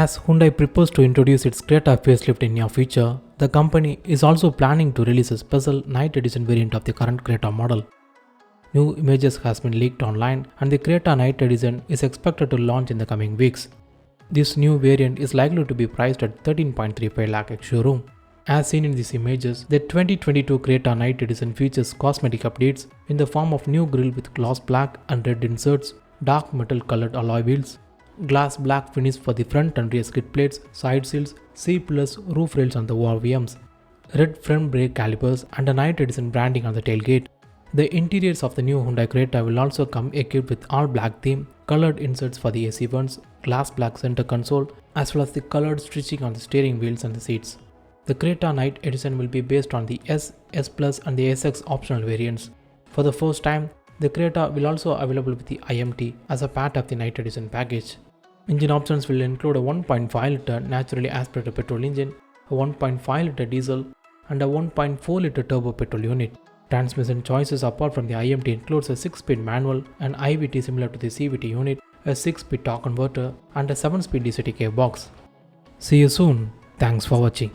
As Hyundai prepares to introduce its Creta facelift in near future, the company is also planning to release a special night edition variant of the current Creta model. New images has been leaked online and the Creta Knight Edition is expected to launch in the coming weeks. This new variant is likely to be priced at 13.35 Lakh Ex-Showroom. As seen in these images, the 2022 Creta Knight Edition features cosmetic updates in the form of new grille with gloss black and red inserts, dark metal colored alloy wheels, glass black finish for the front and rear skid plates, side sills, C-pillars, roof rails on the ORVMs, red front brake calipers and a Knight Edition branding on the tailgate. The interiors of the new Hyundai Creta will also come equipped with all black theme, colored inserts for the AC vents, glass black center console, as well as the colored stitching on the steering wheels and the seats. The Creta Knight Edition will be based on the S, S Plus and the SX optional variants. For the first time, the Creta will also available with the IMT as a part of the Knight Edition package. Engine options will include a 1.5-liter naturally aspirated petrol engine, a 1.5-liter diesel, and a 1.4-liter turbo petrol unit. Transmission choices apart from the IMT includes a 6-speed manual, an IVT similar to the CVT unit, a 6-speed torque converter, and a 7-speed DCT gearbox. See you soon. Thanks for watching.